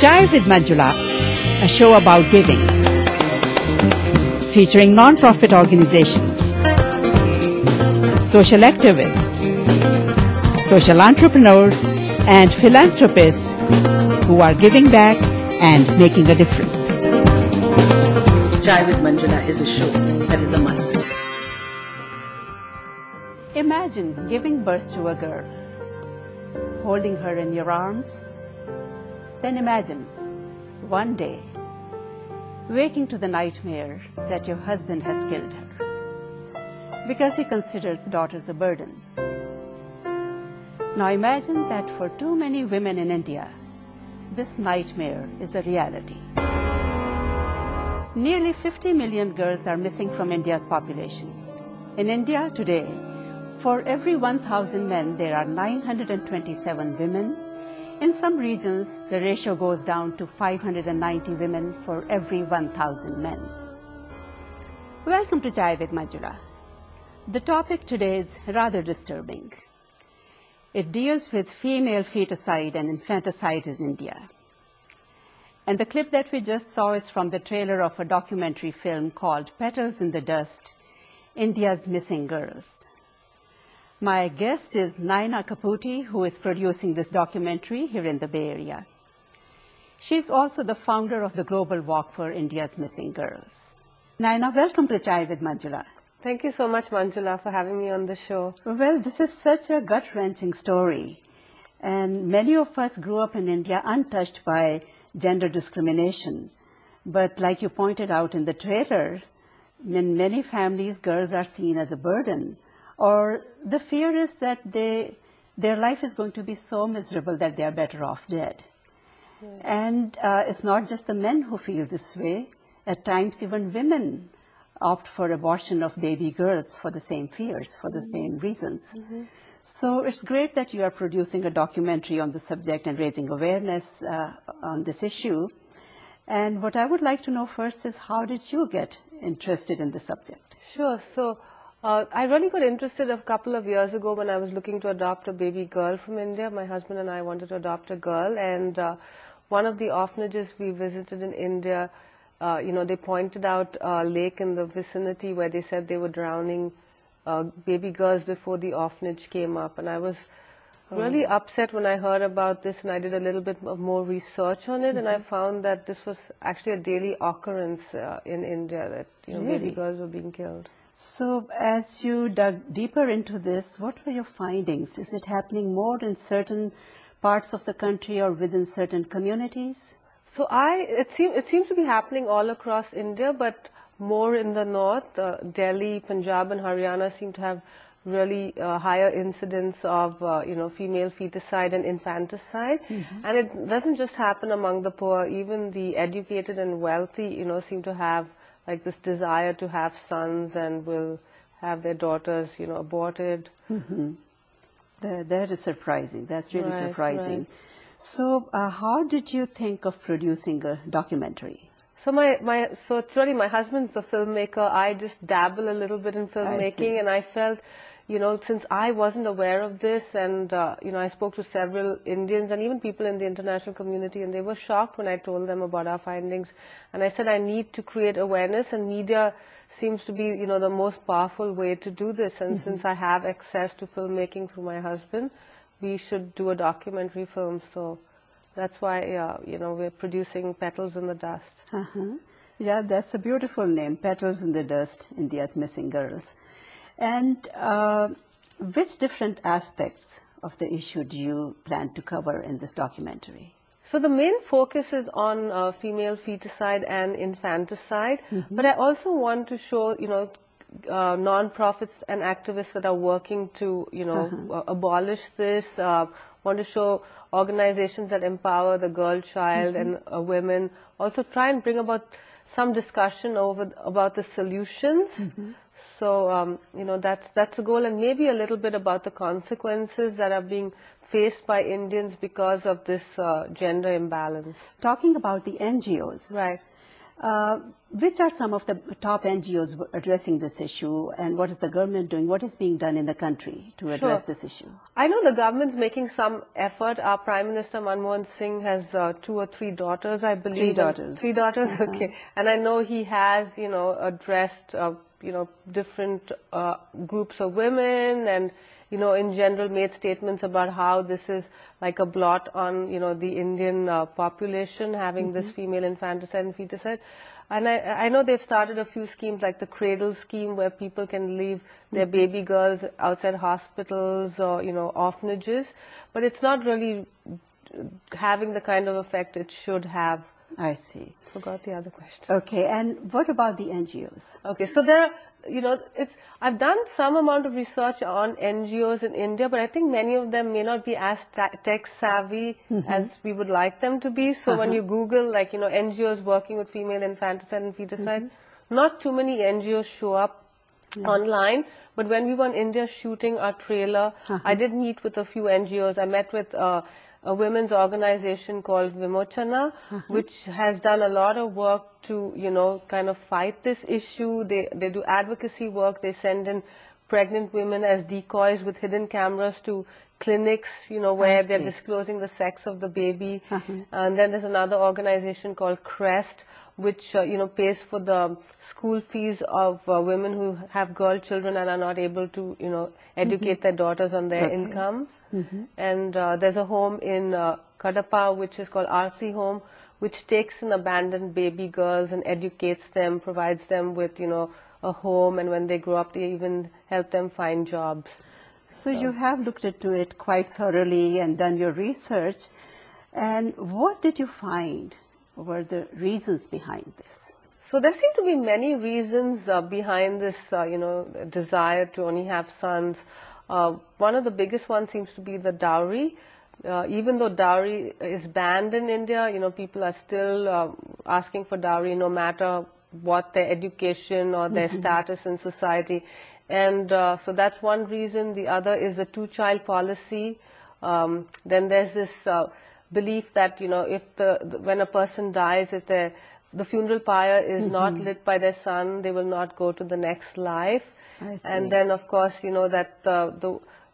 Chai with Manjula, a show about giving, featuring non-profit organizations, social activists, social entrepreneurs, and philanthropists who are giving back and making a difference. Chai with Manjula is a show that is a must. Imagine giving birth to a girl, holding her in your arms. Then imagine, one day, waking to the nightmare that your husband has killed her because he considers daughters a burden. Now imagine that for too many women in India, this nightmare is a reality. Nearly 50 million girls are missing from India's population. In India today, for every 1,000 men, there are 927 women. In some regions, the ratio goes down to 590 women for every 1,000 men. Welcome to Chai with Manjula. The topic today is rather disturbing. It deals with female foeticide and infanticide in India. And the clip that we just saw is from the trailer of a documentary film called Petals in the Dust, India's Missing Girls. My guest is Nyna Caputi, who is producing this documentary here in the Bay Area. She's also the founder of the Global Walk for India's Missing Girls. Nyna, welcome to Chai with Manjula. Thank you so much, Manjula, for having me on the show. Well, this is such a gut-wrenching story. And many of us grew up in India untouched by gender discrimination. But like you pointed out in the trailer, in many families, girls are seen as a burden. Or the fear is that their life is going to be so miserable that they are better off dead. Yeah. And it's not just the men who feel this way. At times, even women opt for abortion of baby girls for the same fears, for the same reasons. Mm-hmm. So it's great that you are producing a documentary on the subject and raising awareness on this issue. And what I would like to know first is, how did you get interested in the subject? Sure. So I really got interested a couple of years ago when I was looking to adopt a baby girl from India. My husband and I wanted to adopt a girl, and one of the orphanages we visited in India, they pointed out a lake in the vicinity where they said they were drowning baby girls before the orphanage came up. And I was really upset when I heard about this, and I did a little bit more research on it, and I found that this was actually a daily occurrence in India, that Really? baby girls were being killed. So as you dug deeper into this, what were your findings? Is it happening more in certain parts of the country or within certain communities? So it seems to be happening all across India, but more in the north. Delhi, Punjab and Haryana seem to have really higher incidence of female foeticide and infanticide. Mm-hmm. And it doesn't just happen among the poor. Even the educated and wealthy seem to have like this desire to have sons and will have their daughters aborted. Mm-hmm. That is surprising. That's really Right, surprising. right. So how did you think of producing a documentary? So it's really my husband's the filmmaker. I just dabble a little bit in filmmaking, and I felt, since I wasn't aware of this, and I spoke to several Indians and even people in the international community, and they were shocked when I told them about our findings. And I said I need to create awareness, and media seems to be the most powerful way to do this. And since I have access to filmmaking through my husband, we should do a documentary film. So that's why, we're producing Petals in the Dust. Uh-huh. Yeah, that's a beautiful name, Petals in the Dust, India's Missing Girls. And which different aspects of the issue do you plan to cover in this documentary? So the main focus is on female foeticide and infanticide, but I also want to show, non-profits and activists that are working to, abolish this. Want to show organizations that empower the girl child and women. Also try and bring about some discussion about the solutions. So, that's the goal, and maybe a little bit about the consequences that are being faced by Indians because of this gender imbalance. Talking about the NGOs. Right. Which are some of the top NGOs addressing this issue, and what is the government doing? What is being done in the country to address this issue? I know the government's making some effort. Our Prime Minister Manmohan Singh has 2 or 3 daughters, I believe. 3 daughters. 3 daughters, okay. And I know he has, addressed, different groups of women and, in general made statements about how this is like a blot on, the Indian population having this female infanticide and feticide. And I know they've started a few schemes like the Cradle scheme where people can leave their baby girls outside hospitals or, orphanages. But it's not really having the kind of effect it should have. I see. Forgot the other question. Okay, and what about the NGOs? Okay, so there are, I've done some amount of research on NGOs in India, but I think many of them may not be as tech savvy as we would like them to be. So when you Google, NGOs working with female infanticide and feticide, not too many NGOs show up online. But when we were in India shooting our trailer, I did meet with a few NGOs. I met with a women's organization called Vimochana, which has done a lot of work to, kind of fight this issue. They do advocacy work. They send in pregnant women as decoys with hidden cameras to clinics, where they're disclosing the sex of the baby. And then there's another organization called CREST, which, pays for the school fees of women who have girl children and are not able to, educate their daughters on their incomes. And there's a home in Kadapa, which is called RC Home, which takes in abandoned baby girls and educates them, provides them with, a home, and when they grow up, they even help them find jobs. So you have looked into it quite thoroughly and done your research. And what did you find were the reasons behind this? So there seem to be many reasons behind this, desire to only have sons. One of the biggest ones seems to be the dowry. Even though dowry is banned in India, people are still asking for dowry no matter what their education or their status in society. And so that's one reason. The other is the 2-child policy. Then there's this belief that, if when a person dies, if the funeral pyre is not lit by their son, they will not go to the next life. I see. And then, of course, that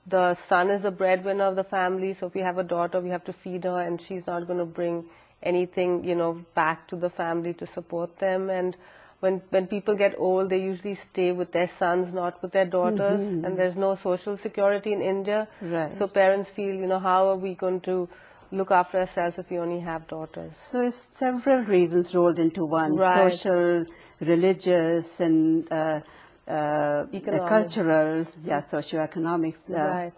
the son is the breadwinner of the family. So if we have a daughter, we have to feed her, and she's not going to bring anything, back to the family to support them. And when people get old, they usually stay with their sons, not with their daughters. And there's no social security in India. Right. So parents feel, how are we going to look after ourselves if we only have daughters? So it's several reasons rolled into one. Right. Social, religious, and cultural, socioeconomics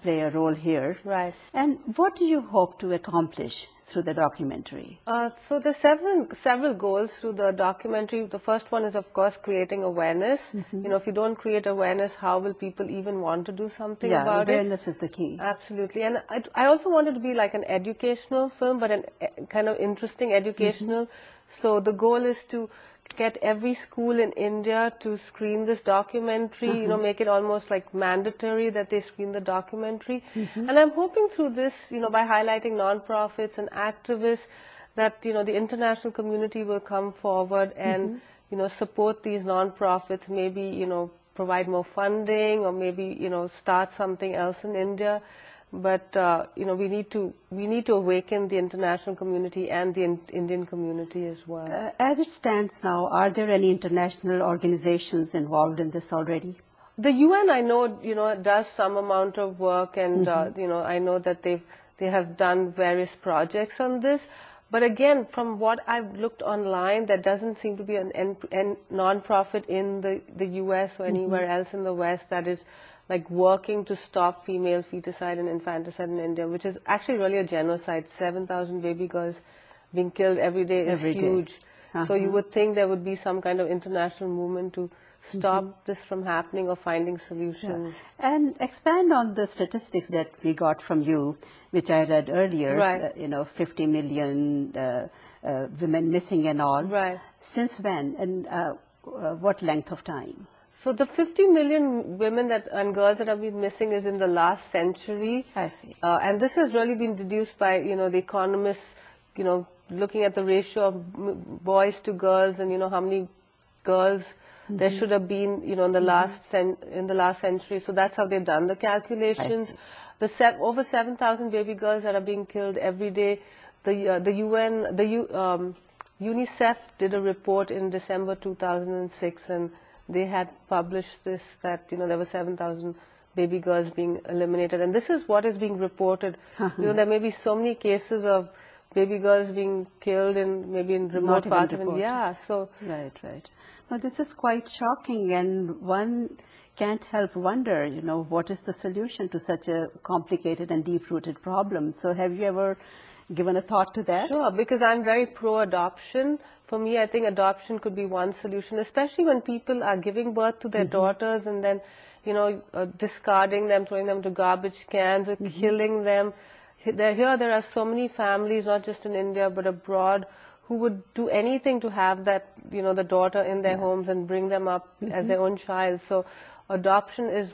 play a role here. Right. And what do you hope to accomplish through the documentary? So there's several goals through the documentary. The first one is, of course, creating awareness. If you don't create awareness, how will people even want to do something about it? Awareness is the key. Absolutely. And I also wanted to be like an educational film, but a kind of interesting educational. So the goal is to get every school in India to screen this documentary, make it almost like mandatory that they screen the documentary. And I'm hoping through this, by highlighting non-profits and activists, that, the international community will come forward and, support these non-profits, maybe, provide more funding, or maybe, start something else in India. But, we need to awaken the international community and the Indian community as well. As it stands now, are there any international organizations involved in this already? The UN, I know, does some amount of work, and, I know that they have done various projects on this. But again, from what I've looked online, there doesn't seem to be a non-profit in the US or anywhere else in the West that is like working to stop female feticide and infanticide in India, which is actually really a genocide. 7,000 baby girls being killed every day is huge. So you would think there would be some kind of international movement to stop this from happening or finding solutions. And expand on the statistics that we got from you, which I read earlier, Right. 50 million women missing and all. Right. Since when, and what length of time? So the 50 million women and girls that have been missing is in the last century. I see. And this has really been deduced by, the economists, looking at the ratio of boys to girls, and how many girls there should have been, in the last century. So that's how they've done the calculations. Over 7,000 baby girls that are being killed every day. UNICEF did a report in December 2006, and they had published this, that there were 7,000 baby girls being eliminated, and this is what is being reported. There may be so many cases of baby girls being killed in remote parts of India. So right. Well, this is quite shocking, and one can't help wonder, what is the solution to such a complicated and deep-rooted problem? So have you ever given a thought to that? Sure, because I'm very pro-adoption. For me, I think adoption could be one solution, especially when people are giving birth to their daughters and then, discarding them, throwing them to garbage cans, or killing them. There are so many families, not just in India, but abroad, who would do anything to have that, the daughter in their homes and bring them up as their own child. So adoption is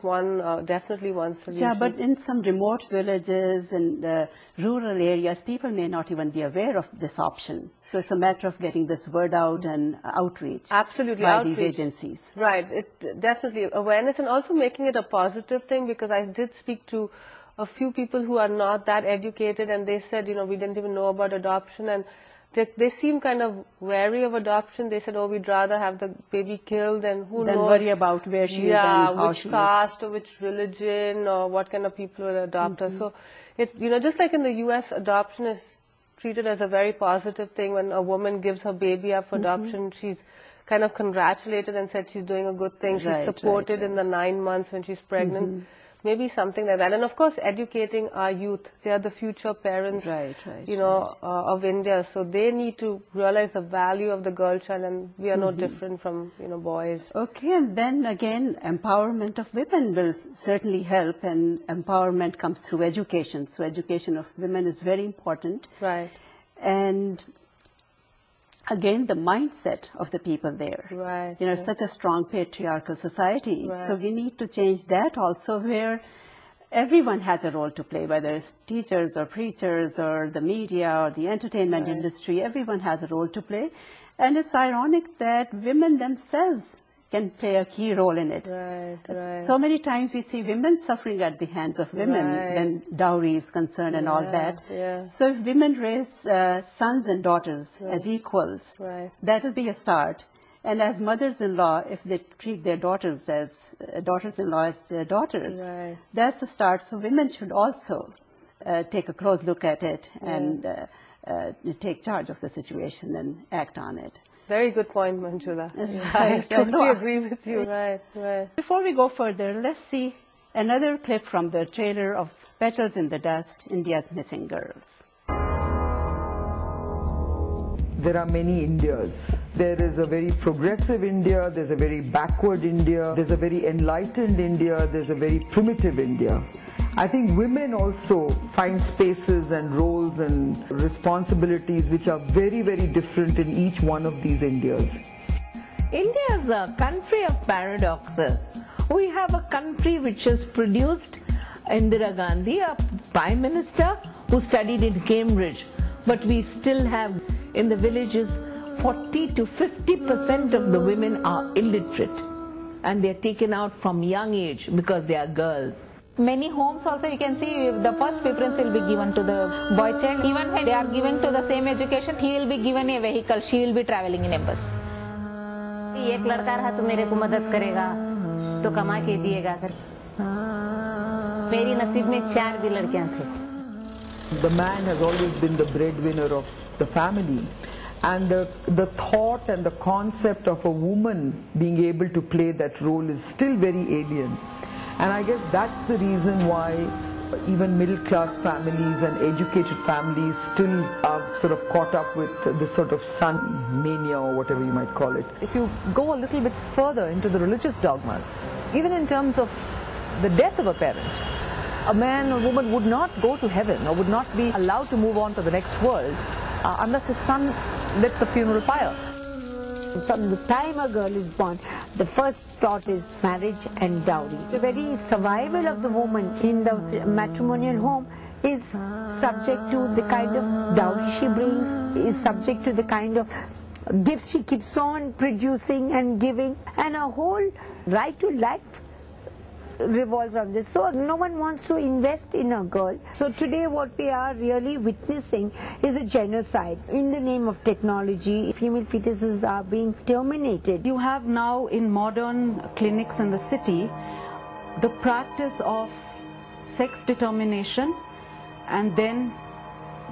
definitely one solution. Yeah, but in some remote villages and rural areas, people may not even be aware of this option. So it's a matter of getting this word out and outreach. Absolutely, by these agencies. Right, definitely awareness, and also making it a positive thing, because I did speak to a few people who are not that educated, and they said, we didn't even know about adoption, and they seem kind of wary of adoption. They said, we'd rather have the baby killed than who knows. Then worry about where she is and how she is. Which caste or which religion or what kind of people will adopt her. So, it's, just like in the US, adoption is treated as a very positive thing. When a woman gives her baby up for adoption, she's kind of congratulated and said she's doing a good thing. She's supported in the 9 months when she's pregnant. Maybe something like that. And of course, educating our youth. They are the future parents, of India. So they need to realize the value of the girl child, and we are no different from, boys. Okay, and then again, empowerment of women will certainly help, and empowerment comes through education. So education of women is very important. Right. And again, the mindset of the people there. Right. It's such a strong patriarchal society. Right. So we need to change that also, where everyone has a role to play, whether it's teachers or preachers or the media or the entertainment industry. Everyone has a role to play. And it's ironic that women themselves can play a key role in it. Right. So many times we see women suffering at the hands of women when dowry is concerned and all that. So if women raise sons and daughters as equals, that will be a start. And as mothers-in-law, if they treat their daughters as daughters-in-law as their daughters, that's a start. So women should also take a close look at it and take charge of the situation and act on it. Very good point, Manjula. I totally agree with you. Right. Before we go further, let's see another clip from the trailer of Petals in the Dust, India's Missing Girls. There are many Indias. There is a very progressive India, there's a very backward India, there's a very enlightened India, there's a very primitive India. I think women also find spaces and roles and responsibilities which are very, very different in each one of these Indias. India is a country of paradoxes. We have a country which has produced Indira Gandhi, a prime minister who studied in Cambridge, but we still have in the villages 40 to 50% of the women are illiterate, and they are taken out from young age because they are girls. Many homes also you can see the first preference will be given to the boy child. Even when they are giving to the same education, he will be given a vehicle, she will be traveling in a bus. एक लड़का रहा तो मेरे को मदद करेगा तो कमा के दिएगा कर मेरी नसीब में 4 भी लड़कियां थे. The man has always been the breadwinner of the family, and the thought and the concept of a woman being able to play that role is still very alien. And I guess that's the reason why even middle-class families and educated families still are sort of caught up with this sort of son mania, or whatever you might call it. If you go a little bit further into the religious dogmas, even in terms of the death of a parent, a man or woman would not go to heaven or would not be allowed to move on to the next world unless his son lit the funeral pyre. From the time a girl is born, the first thought is marriage and dowry. The very survival of the woman in the matrimonial home is subject to the kind of dowry she brings, is subject to the kind of gifts she keeps on producing and giving, and her whole right to life revolves around this. So no one wants to invest in a girl. So today what we are really witnessing is a genocide. In the name of technology, female fetuses are being terminated. You have now in modern clinics in the city the practice of sex determination and then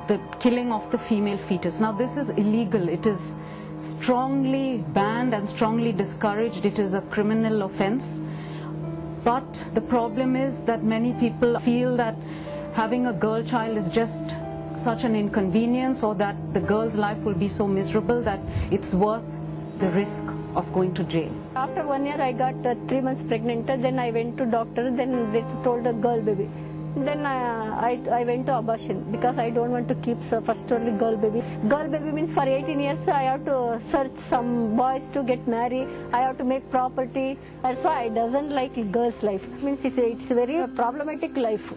the killing of the female fetus. Now this is illegal. It is strongly banned and strongly discouraged. It is a criminal offense. But the problem is that many people feel that having a girl child is just such an inconvenience, or that the girl's life will be so miserable that it's worth the risk of going to jail. After 1 year I got 3 months pregnant, then I went to doctor, then they told a girl baby. Then I went to abortion because I don't want to keep first only girl baby. Girl baby means for 18 years I have to search some boys to get married. I have to make property. That's why I doesn't like girl's life. Means it's a very problematic life.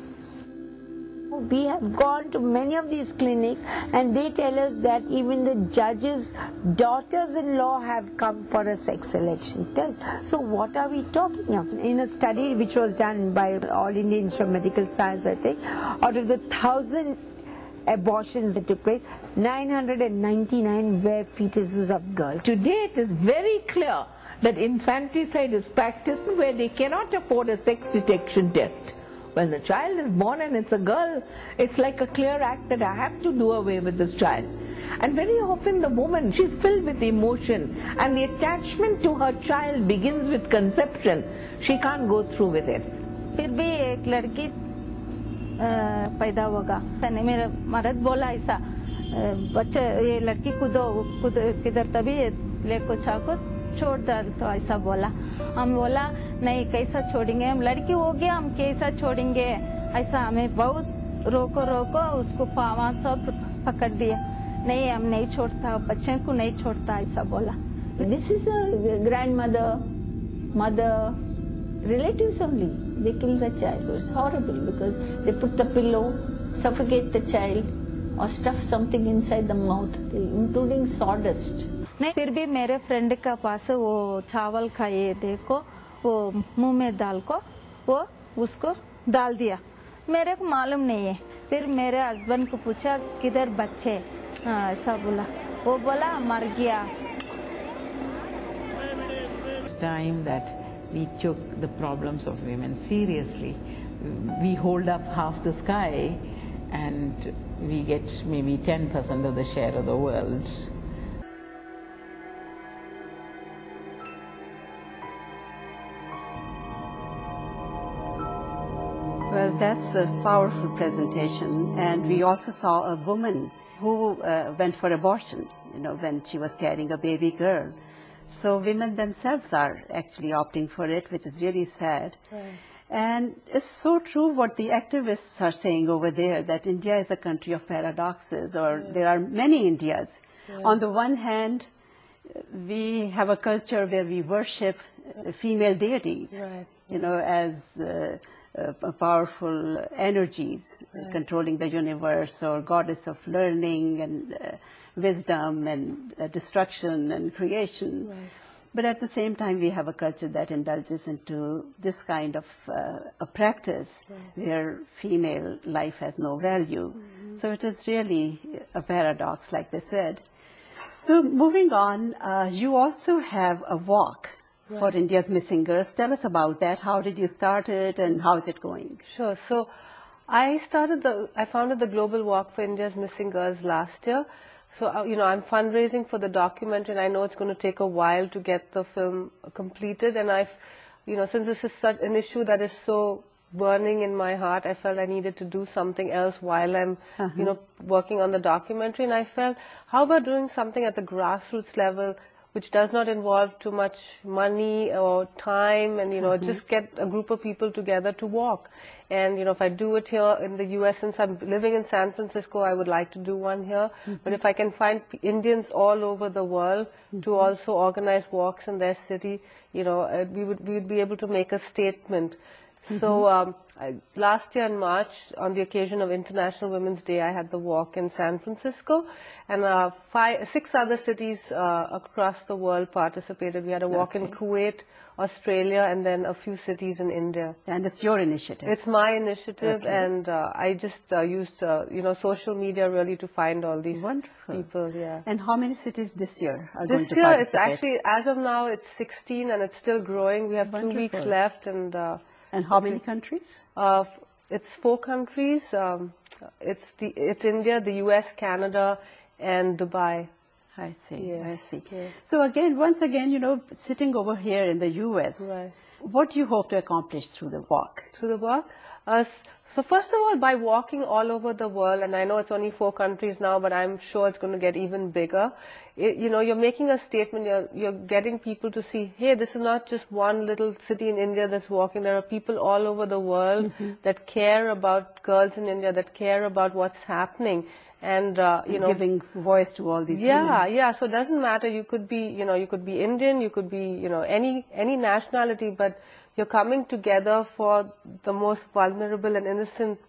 We have gone to many of these clinics and they tell us that even the judges' daughters-in-law have come for a sex selection test. So what are we talking of? In a study which was done by All India Institute of Medical Science, I think, out of the 1,000 abortions that took place, 999 were fetuses of girls. Today it is very clear that infanticide is practiced where they cannot afford a sex detection test. When the child is born and it's a girl, it's like a clear act that I have to do away with this child. And very often the woman, she's filled with emotion and the attachment to her child begins with conception. She can't go through with it. फिर भी एक लड़की पैदा होगा, मेरा मर्द बोला ऐसा, बच्चे ये लड़की कूदो किधर तभी लेको चाको छोड़ दर, तो ऐसा बोला. हम बोला नहीं कैसा छोड़ेंगे, हम लड़की हो गया हम कैसा छोड़ेंगे, ऐसा हमें बहुत रोको उसको पावा सब पकड़ दिया, नहीं हम नहीं छोड़ता, बच्चे को नहीं छोड़ता, ऐसा बोला. This is a grandmother, mother, relatives only. They kill the child. It's horrible because they put the pillow, suffocate the child, or stuff something inside the mouth, including sawdust. नहीं फिर भी मेरे फ्रेंड का पास वो चावल खाए देखो, वो मुंह में डाल को वो उसको डाल दिया, मेरे को मालूम नहीं है. फिर मेरे हस्बैंड को पूछा किधर बच्चे, ऐसा बोला, वो बोला मर गया. It's time that we took the problems of women seriously. We hold up half the sky and we get maybe 10% of the share of the world. Well, that's a powerful presentation, and we also saw a woman who went for abortion, when she was carrying a baby girl. So women themselves are actually opting for it, which is really sad. Right. And it's so true what the activists are saying over there, that India is a country of paradoxes, or there are many Indias. On the one hand, we have a culture where we worship female deities, as powerful energies controlling the universe, or goddess of learning and wisdom and destruction and creation. Right. But at the same time, we have a culture that indulges into this kind of a practice where female life has no value. So it is really a paradox, like they said. So moving on, you also have a walk for India's missing girls. Tell us about that. How did you start it and how is it going? Sure. So I founded the Global Walk for India's Missing Girls last year. So, I'm fundraising for the documentary, and I know it's going to take a while to get the film completed. And since this is such an issue that is so burning in my heart, I felt I needed to do something else while I'm, working on the documentary. And I felt, how about doing something at the grassroots level, which does not involve too much money or time, and just get a group of people together to walk. And if I do it here in the US, since I'm living in San Francisco, I would like to do one here. But if I can find Indians all over the world to also organize walks in their city, we would be able to make a statement. So last year in March, on the occasion of International Women's Day, I had the walk in San Francisco, and 6 other cities across the world participated. We had a walk in Kuwait, Australia, and then a few cities in India. And it's your initiative? It's my initiative, and I just used social media really to find all these people. Yeah. And how many cities this year are going to participate? This year, it's actually, as of now, it's 16, and it's still growing. We have 2 weeks left, and how many countries? It's 4 countries. It's India, the US, Canada, and Dubai. I see, yes. I see. Yes. So once again, sitting over here in the US, what do you hope to accomplish through the walk? Through the walk? So first of all, by walking all over the world, and I know it's only 4 countries now, but I'm sure it's going to get even bigger. You're making a statement, you're getting people to see, hey, this is not just one little city in India that's walking. There are people all over the world that care about girls in India, that care about what's happening. And, giving voice to all these women. Yeah. So it doesn't matter. You could be, you could be Indian, you could be, any nationality, but you're coming together for the most vulnerable and innocent,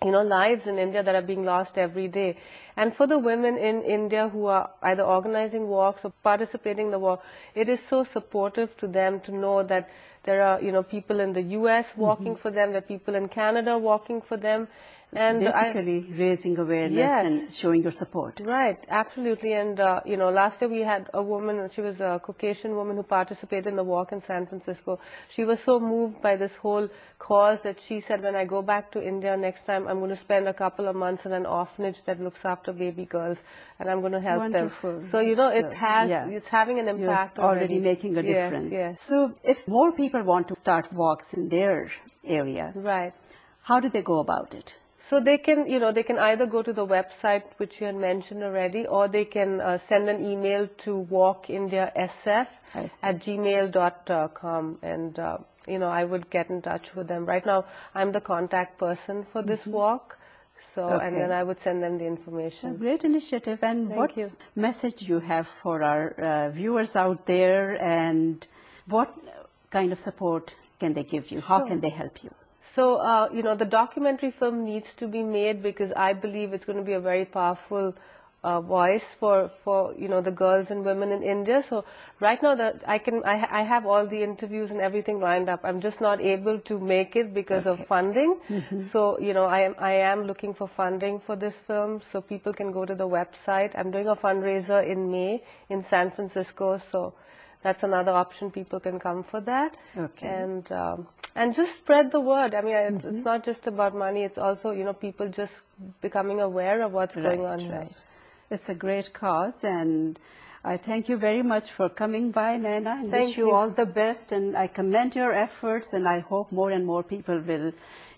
lives in India that are being lost every day. And for the women in India who are either organizing walks or participating in the walk, it is so supportive to them to know that there are, people in the US walking for them, there are people in Canada walking for them. So and basically raising awareness and showing your support. Right, absolutely. And, last year we had a woman, she was a Caucasian woman who participated in the walk in San Francisco. She was so moved by this whole cause that she said, when I go back to India next time, I'm going to spend a couple of months in an orphanage that looks after baby girls, and I'm going to help them. So, it's having an impact. You're already making a difference. Yes. So if more people want to start walks in their area, how do they go about it? So they can, they can either go to the website, which you had mentioned already, or they can send an email to walkindiasf@gmail.com, and, I would get in touch with them. Right now, I'm the contact person for this walk, so, and then I would send them the information. A great initiative. And what message do you have for our viewers out there, and what kind of support can they give you? How can they help you? So, the documentary film needs to be made because I believe it's going to be a very powerful voice for the girls and women in India. So, right now I have all the interviews and everything lined up. I'm just not able to make it because of funding. So, I am looking for funding for this film, so people can go to the website. I'm doing a fundraiser in May in San Francisco, so that's another option. People can come for that. And just spread the word. I mean, it's not just about money. It's also, people just becoming aware of what's going on. Right. It's a great cause, and I thank you very much for coming by, Nyna, and wish you all the best. And I commend your efforts, and I hope more and more people will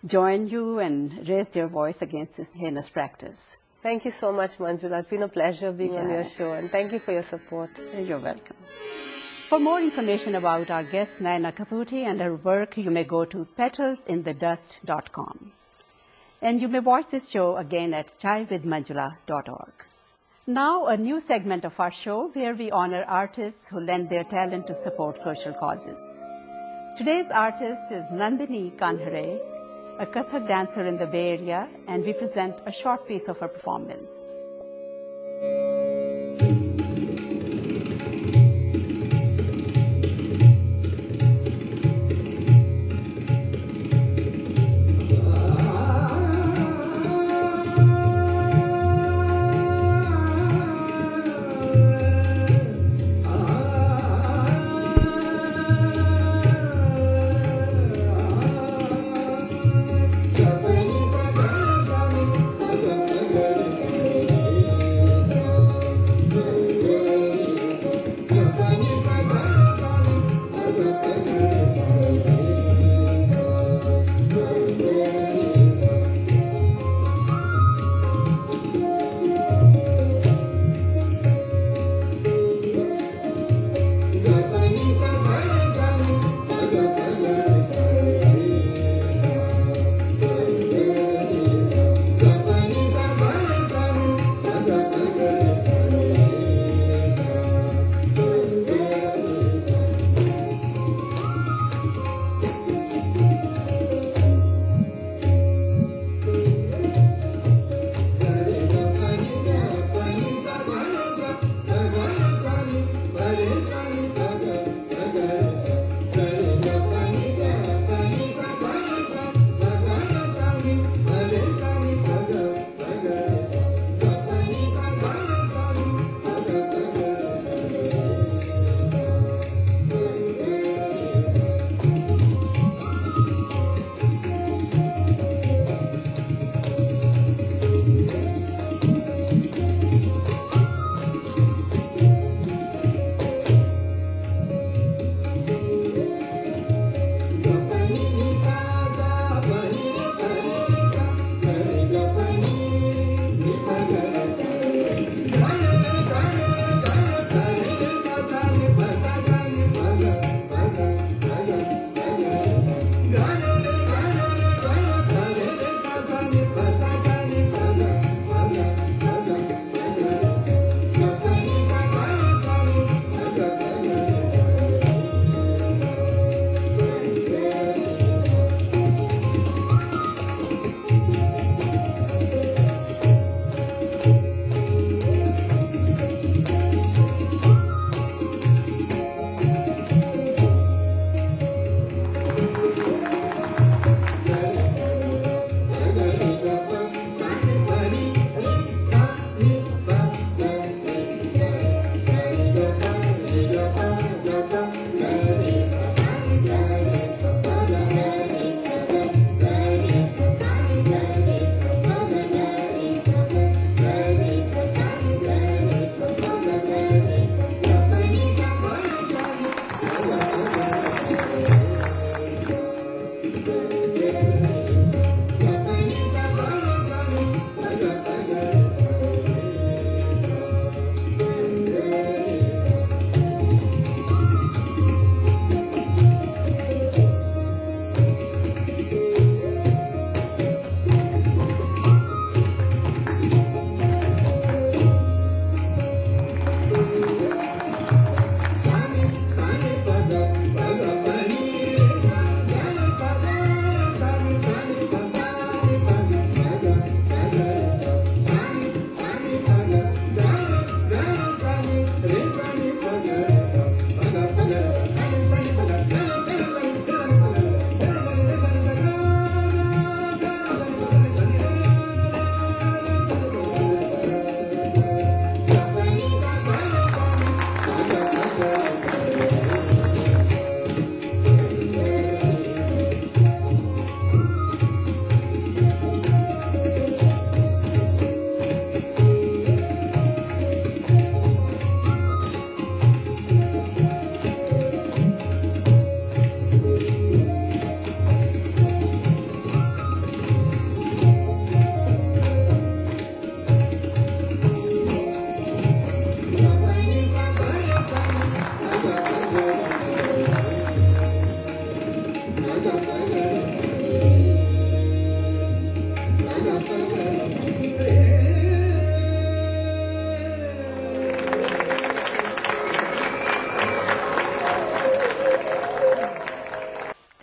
join you and raise their voice against this heinous practice. Thank you so much, Manjula. It's been a pleasure being on your show, and thank you for your support. You're welcome. For more information about our guest, Nyna Caputi, and her work, you may go to petalsindethedust.com. And you may watch this show again at childwithmanjula.org. Now, a new segment of our show where we honor artists who lend their talent to support social causes. Today's artist is Nandini Kanhare, a Kathak dancer in the Bay Area, and we present a short piece of her performance.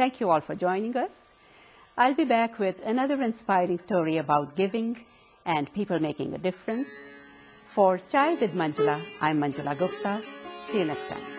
Thank you all for joining us. I'll be back with another inspiring story about giving and people making a difference. For Chai with Manjula, I'm Manjula Gupta. See you next time.